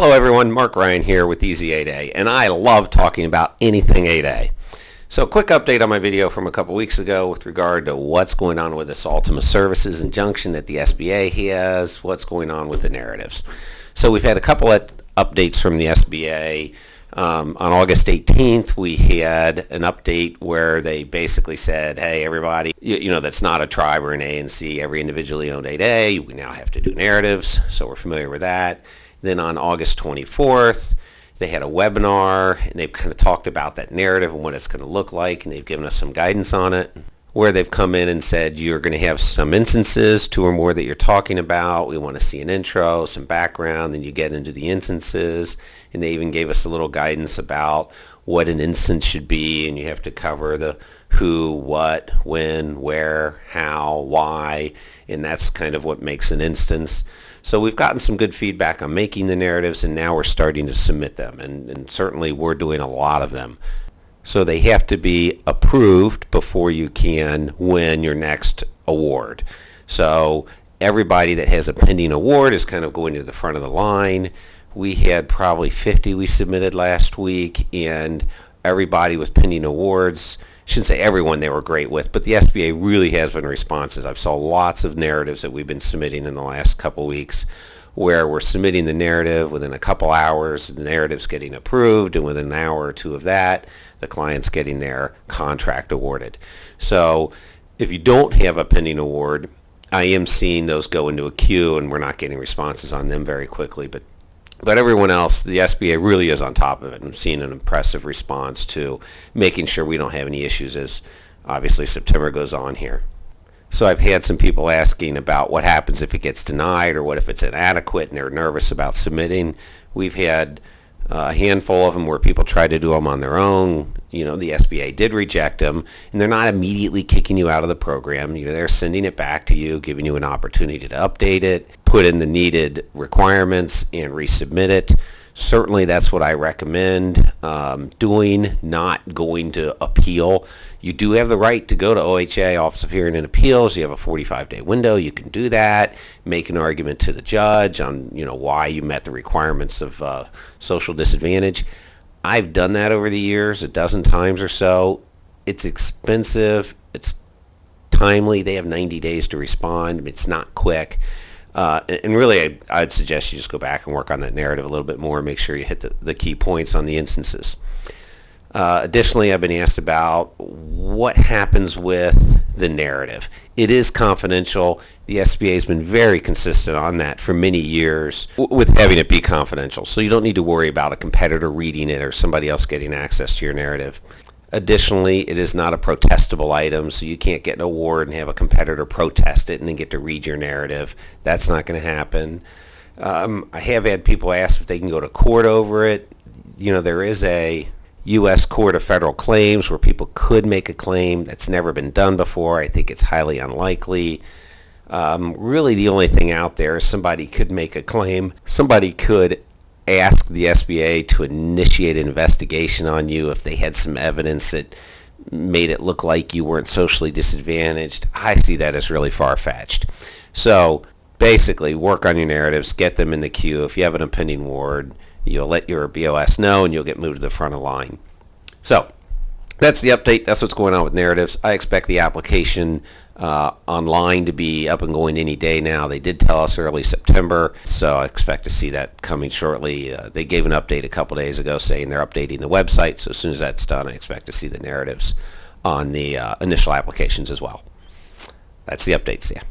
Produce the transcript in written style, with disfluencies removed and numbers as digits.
Hello everyone, Mark Ryan here with Easy 8A, and I love talking about anything 8A. So quick update on my video from a couple weeks ago with regard to what's going on with this Ultima services injunction that the SBA has, what's going on with the narratives. So we've had a couple of updates from the SBA. On August 18th, we had an update where they basically said, hey, everybody, that's not a tribe or an ANC, every individually owned 8A, we now have to do narratives, so we're familiar with that. Then on August 24th, they had a webinar, and they've kind of talked about that narrative and what it's going to look like, and they've given us some guidance on it, where they've come in and said you're going to have some instances, 2 or more that you're talking about. We want to see an intro, some background, then you get into the instances, and they even gave us a little guidance about what an instance should be, and you have to cover the who, what, when, where, how, why, and that's kind of what makes an instance. So we've gotten some good feedback on making the narratives, and now we're starting to submit them, and certainly we're doing a lot of them. So they have to be approved before you can win your next award. So everybody that has a pending award is kind of going to the front of the line. We had probably 50 we submitted last week, and everybody with pending awards, I shouldn't say everyone they were great with, but the SBA really has been responsive. I've saw lots of narratives that we've been submitting in the last couple weeks where we're submitting the narrative within a couple hours, the narrative's getting approved, and within an hour or two of that, the client's getting their contract awarded. So if you don't have a pending award, I am seeing those go into a queue, and we're not getting responses on them very quickly, but everyone else, the SBA really is on top of it. I'm seeing an impressive response to making sure we don't have any issues as obviously September goes on here. So I've had some people asking about what happens if it gets denied or what if it's inadequate and they're nervous about submitting. We've had a handful of them where people try to do them on their own. The SBA did reject them, and they're not immediately kicking you out of the program. They're sending it back to you, giving you an opportunity to update it, put in the needed requirements, and resubmit it. Certainly that's what I recommend doing, not going to appeal. You do have the right to go to OHA, Office of Hearing and Appeals. You have a 45-day window. You can do that, make an argument to the judge on why you met the requirements of social disadvantage. I've done that over the years a dozen times or so. It's expensive. It's timely. They have 90 days to respond. It's not quick. And really, I'd suggest you just go back and work on that narrative a little bit more, make sure you hit the key points on the instances. Additionally, I've been asked about what happens with the narrative. It is confidential. The SBA has been very consistent on that for many years with having it be confidential. So you don't need to worry about a competitor reading it or somebody else getting access to your narrative. Additionally, it is not a protestable item, so you can't get an award and have a competitor protest it and then get to read your narrative. That's not going to happen. I have had people ask if they can go to court over it. There is a U.S. Court of Federal Claims where people could make a claim. That's never been done before. I think it's highly unlikely. Really, the only thing out there is somebody could make a claim. Somebody could ask the SBA to initiate an investigation on you if they had some evidence that made it look like you weren't socially disadvantaged. I see that as really far-fetched. So basically, work on your narratives, get them in the queue. If you have an impending award, you'll let your BOS know, and you'll get moved to the front of the line. So that's the update. That's what's going on with narratives. I expect the application online to be up and going any day now. They did tell us early September, so I expect to see that coming shortly. They gave an update a couple days ago saying they're updating the website, so as soon as that's done, I expect to see the narratives on the initial applications as well. That's the update. See ya.